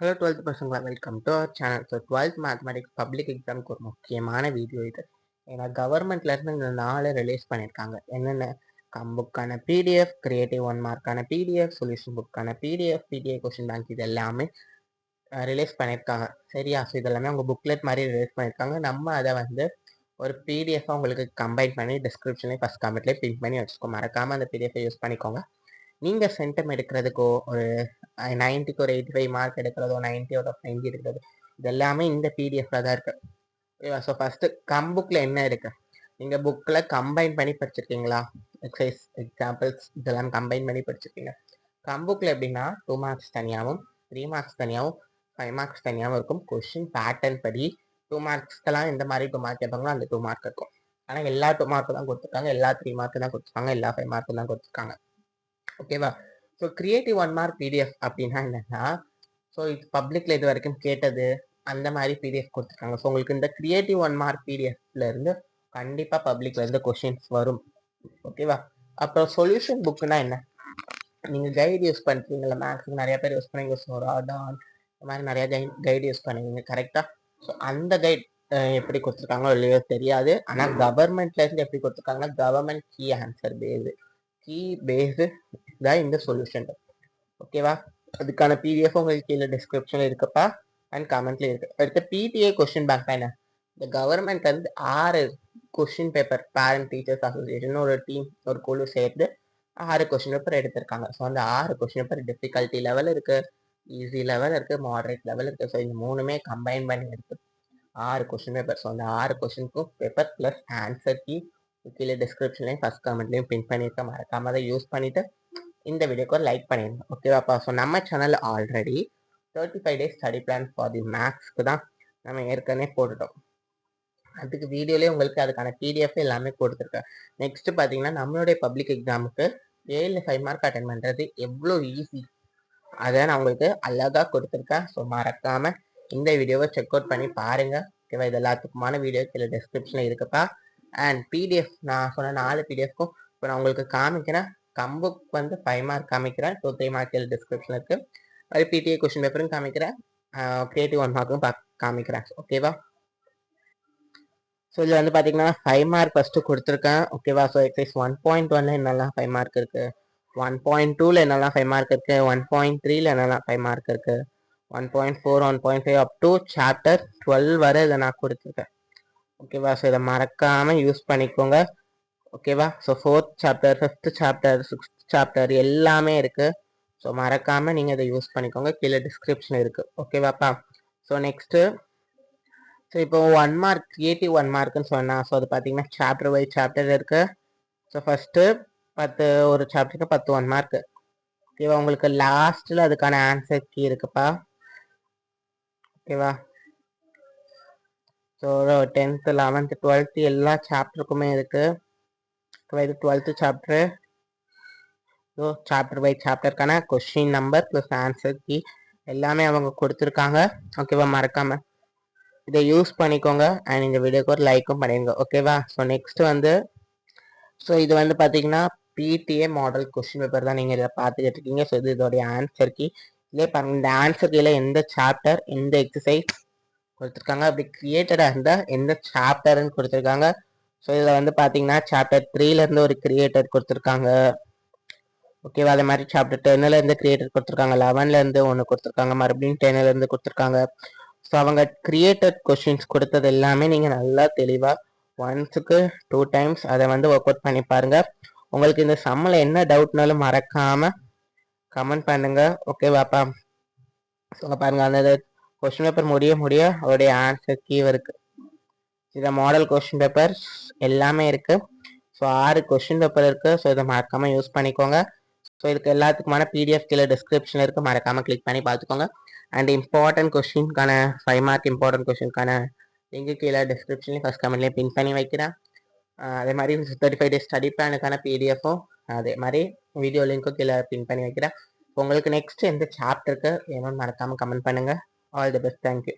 Hello 12th பசங்களா, welcome to our channel. So 12th mathematics public எக்ஸாமுக்கு ஒரு முக்கியமான வீடியோ இது. ஏன்னா கவர்மெண்ட்லேருந்து இந்த 4 ரிலீஸ் பண்ணியிருக்காங்க. என்னென்ன புக்கான பிடிஎஃப், கிரியேட்டிவ் 1 மார்க்கான பிடிஎஃப், சொல்யூஷன் புக்கான பிடிஎஃப், பிடிஏ கொஷின் பேங்க் இது எல்லாமே ரிலீஸ் பண்ணியிருக்காங்க. சரியா? ஸோ இதெல்லாமே உங்கள் புக்லெட் மாதிரி ரிலீஸ் பண்ணியிருக்காங்க. நம்ம அதை வந்து ஒரு பிடிஎஃபாக உங்களுக்கு கம்பைன் பண்ணி டிஸ்கிரிப்ஷன்லேயே ஃபஸ்ட் கமெண்ட்லேயே பின் பண்ணி வச்சுக்கோ. மறக்காமல் அந்த பிடிஎஃபை யூஸ் பண்ணிக்கோங்க. நீங்கள் சென்டம் எடுக்கிறதுக்கோ ஒரு 90க்கு ஒரு 85 மார்க் எடுக்கிறதோ 90 அவுட் ஆஃப் 90 எடுக்கிறது இது எல்லாமே இந்த பிடிஎஃப்ல தான் இருக்கு. ஓகேவா? ஸோ ஃபர்ஸ்ட் புக்கில் என்ன இருக்கு? நீங்கள் புக்கில் கம்பைன் பண்ணி படிச்சிருக்கீங்களா? எக்ஸசைஸ் எக்ஸாம்பிள்ஸ் இதெல்லாம் கம்பைன் பண்ணி படிச்சிருக்கீங்க. புக்கில் எப்படின்னா 2 மார்க்ஸ் தனியாகவும் 3 மார்க்ஸ் தனியாகவும் 5 மார்க்ஸ் தனியாகவும் இருக்கும். கொஷின் பேட்டர்ன் படி 2 மார்க்ஸ்க்கெல்லாம் இந்த மாதிரி 2 மார்க் கேட்பாங்களோ அந்த 2 மார்க் இருக்கும். ஆனால் எல்லா 2 மார்க்கு தான் கொடுத்துருக்காங்க, எல்லா 3 மார்க்கு தான் கொடுத்துருக்காங்க, எல்லா 5 மார்க்கு தான் கொடுத்துருக்காங்க. ஓகேவா? ஸோ கிரியேட்டிவ் 1 மார்க் பிடிஎஃப் அப்படின்னா என்னன்னா, ஸோ இது பப்ளிக்ல இது வரைக்கும் கேட்டது அந்த மாதிரி பிடிஎஃப் கொடுத்துருக்காங்க. ஸோ உங்களுக்கு இந்த கிரியேட்டிவ் 1 மார்க் பிடிஎஃப்ல இருந்து கண்டிப்பாக பப்ளிக்ல இருந்து கொஷின்ஸ் வரும். ஓகேவா? அப்புறம் சொல்யூஷன் புக்குனா என்ன? நீங்கள் கைடு யூஸ் பண்ணுறீங்களா? மேக்ஸுக்கு நிறைய பேர் யூஸ் பண்ணுவீங்க. சோராடான் இந்த மாதிரி நிறைய கைடு யூஸ் பண்ணுவீங்க. கரெக்டாக? ஸோ அந்த கைட் எப்படி கொடுத்துருக்காங்களோ இல்லையோ தெரியாது. ஆனால் கவர்மெண்ட்ல இருந்து எப்படி கொடுத்துருக்காங்கன்னா government key answer base key base தான் இந்த சொல்யூஷன். ஓகேவா? அதுக்கான பிடிஎஃப் உங்களுக்கு கீழே டிஸ்கிரிப்ஷன்ல இருக்குப்பா அண்ட் கமெண்ட்ல இருக்கு. அடுத்து பிடிஏ கொஸ்டின் பேங்க் என்ன? இந்த கவர்மெண்ட் வந்து 6 question paper parent teachers association ஒரு டீம் ஒரு குழு சேர்த்து 6 கொஸ்டின் பேப்பர் எடுத்திருக்காங்க. ஸோ அந்த 6 கொஸ்டின் பேப்பர் டிஃபிகல்ட்டி லெவல் இருக்கு, ஈஸி லெவல் இருக்கு, மாடரேட் லெவல் இருக்கு. ஸோ இந்த மூணுமே கம்பைன் பண்ணி எடுத்து 6 கொஸ்டின் பேப்பர். ஸோ அந்த 6 கொஸ்டினுக்கும் பேப்பர் பிளஸ் ஆன்சர் கீ கீழே டிஸ்கிரிப்ஷன்லையும் ஃபர்ஸ்ட் கமெண்ட்லையும் பின் பண்ணியிருக்க. மறக்காம அதை யூஸ் பண்ணிட்டு இந்த வீடியோக்கு ஒரு லைக் பண்ணிடுங்க. ஓகேவாப்பா? ஸோ நம்ம channel already 35 days study plan for the மேக்ஸ்க்கு தான் நம்ம ஏற்கனவே போட்டுட்டோம். அதுக்கு வீடியோலேயே உங்களுக்கு அதுக்கான பிடிஎஃப் எல்லாமே கொடுத்துருக்கேன். நெக்ஸ்ட் பார்த்தீங்கன்னா நம்மளுடைய பப்ளிக் எக்ஸாமுக்கு 7 5 மார்க் அட்டன் பண்ணுறது எவ்வளோ ஈஸி அதை நான் உங்களுக்கு அழகாக கொடுத்துருக்கேன். ஸோ மறக்காம இந்த வீடியோவை செக் அவுட் பண்ணி பாருங்க. ஓகேவா? இது எல்லாத்துக்குமான வீடியோ கீழே டிஸ்கிரிப்ஷனில் இருக்குப்பா. அண்ட் பிடிஎஃப் நான் சொன்ன 4 பிடிஎஃப்க்கும் இப்போ நான் உங்களுக்கு காமிக்கிறேன். கம்புக் வந்து 5 மார்க் காமிக்கிறேன், 2 3 மார்க் கீழே டிஸ்கிரிப்ஷன் இருக்கு. அது பிடிஏ கொஸ்டின் பேப்பரும் காமிக்கிறேன், கிரியேட்டிவ் 1 மார்க்கும் காமிக்கிறேன். ஓகேவா? ஸோ இதில் வந்து பார்த்தீங்கன்னா 5 மார்க் ஃபஸ்ட்டு கொடுத்துருக்கேன். ஓகேவா? ஸோ எக்ஸைஸ் 1.1ல என்னெல்லாம் 5 மார்க் இருக்கு, 1.2ல என்னெல்லாம் 5 மார்க் இருக்கு, 1.3ல என்னெல்லாம் 5 மார்க் இருக்கு, 1.4 1.5 அப் டு சாப்டர் 12 வரை இதை நான் கொடுத்துருக்கேன். ஓகேவா? ஸோ இதை மறக்காம யூஸ் பண்ணிக்கோங்க. ஓகேவா? So 4th chapter 5th chapter 6th chapter எல்லாமே இருக்கு. ஸோ மறக்காம நீங்க இதை யூஸ் பண்ணிக்கோங்க. கீழே டிஸ்கிரிப்ஷன் இருக்கு. ஓகேவாப்பா? ஸோ நெக்ஸ்ட் ஸோ இப்போ 1 மார்க் கிரியேட்டிவ் 1 மார்க்னு சொன்னா, ஸோ அது பார்த்தீங்கன்னா சாப்டர் வைஸ் சாப்டர் இருக்கு. ஸோ ஃபர்ஸ்ட் 10 ஒரு சாப்டருக்கு 10 1 மார்க். ஓகேவா? உங்களுக்கு லாஸ்ட்ல அதுக்கான ஆன்சர் கீ இருக்குப்பா. ஓகேவா? ஸோ 10th 11th 12th எல்லா சாப்டருக்குமே இருக்கு. இது 12th chapter. So chapter by சாப்டருக்கான question number plus answer key எல்லாமே அவங்க கொடுத்துருக்காங்க. ஓகேவா? மறக்காம இதை யூஸ் பண்ணிக்கோங்க. அண்ட் இந்த வீடியோக்கு ஒரு லைக்கும் பண்ணிடுங்க. ஓகேவா? ஸோ நெக்ஸ்ட் வந்து ஸோ இது வந்து பார்த்தீங்கன்னா பிடிஏ மாடல் கொஸ்டின் பேப்பர் தான் நீங்கள் இதை பார்த்துக்கிட்டு இருக்கீங்க. ஸோ இது இதோடைய ஆன்சர் கீ இதே பாருங்க. இந்த ஆன்சர் கீழே எந்த சாப்டர் எந்த எக்ஸசைஸ் கொடுத்துருக்காங்க, அப்படி கிரியேட்டடாக இருந்தால் எந்த சாப்டர்னு கொடுத்துருக்காங்க. ஸோ இதில் வந்து பார்த்தீங்கன்னா சாப்டர் 3லேருந்து ஒரு கிரியேட்டர் கொடுத்துருக்காங்க. ஓகேவா? அதே மாதிரி சாப்டர் 10ல இருந்து கிரியேட்டர் கொடுத்துருக்காங்க, 11ல இருந்து ஒன்று கொடுத்துருக்காங்க, மறுபடியும் 10ல இருந்து கொடுத்துருக்காங்க. ஸோ அவங்க கிரியேட்டட் கொஸ்டின்ஸ் கொடுத்தது எல்லாமே நீங்கள் நல்லா தெளிவாக ஒன்ஸுக்கு 2 டைம்ஸ் அதை வந்து ஒர்க் அவுட் பண்ணி பாருங்க. உங்களுக்கு இந்த சம்மில் என்ன டவுட்னாலும் மறக்காம கமெண்ட் பண்ணுங்க. ஓகேவாப்பா? ஸோ பாருங்க, அந்த கொஸ்டின் பேப்பர் முடிய அவருடைய ஆன்சர் கீ இருக்கு. இதை மாடல் கொஸ்டின் பேப்பர் எல்லாமே இருக்கு. ஸோ 6 கொஸ்டின் பேப்பர் இருக்கு. ஸோ இதை மறக்காம யூஸ் பண்ணிக்கோங்க. ஸோ இதுக்கு எல்லாத்துக்குமான பிடிஎஃப் கீழே டிஸ்கிரிப்ஷன் இருக்கு, மறக்காம கிளிக் பண்ணி பார்த்துக்கோங்க. அண்ட் இம்பார்ட்டன்ட் கொஸ்டின்கான 5 மார்க் இம்பார்ட்டன்ட் கொஸ்டின்கான லிங்க் கீழே டிஸ்கிரிப்ஷன்லேயும் ஃபர்ஸ்ட் கமெண்ட்லேயும் பின் பண்ணி வைக்கிறேன். அதே மாதிரி 35 டேஸ் ஸ்டடி பிளானுக்கான பிடிஎஃப்பும் அதே மாதிரி வீடியோ லிங்க்கும் கீழே பின் பண்ணி வைக்கிறேன். உங்களுக்கு நெக்ஸ்ட் எந்த சாப்டருக்கு வேணும்னு மறக்காம கமெண்ட் பண்ணுங்க. All the best. தேங்க்யூ.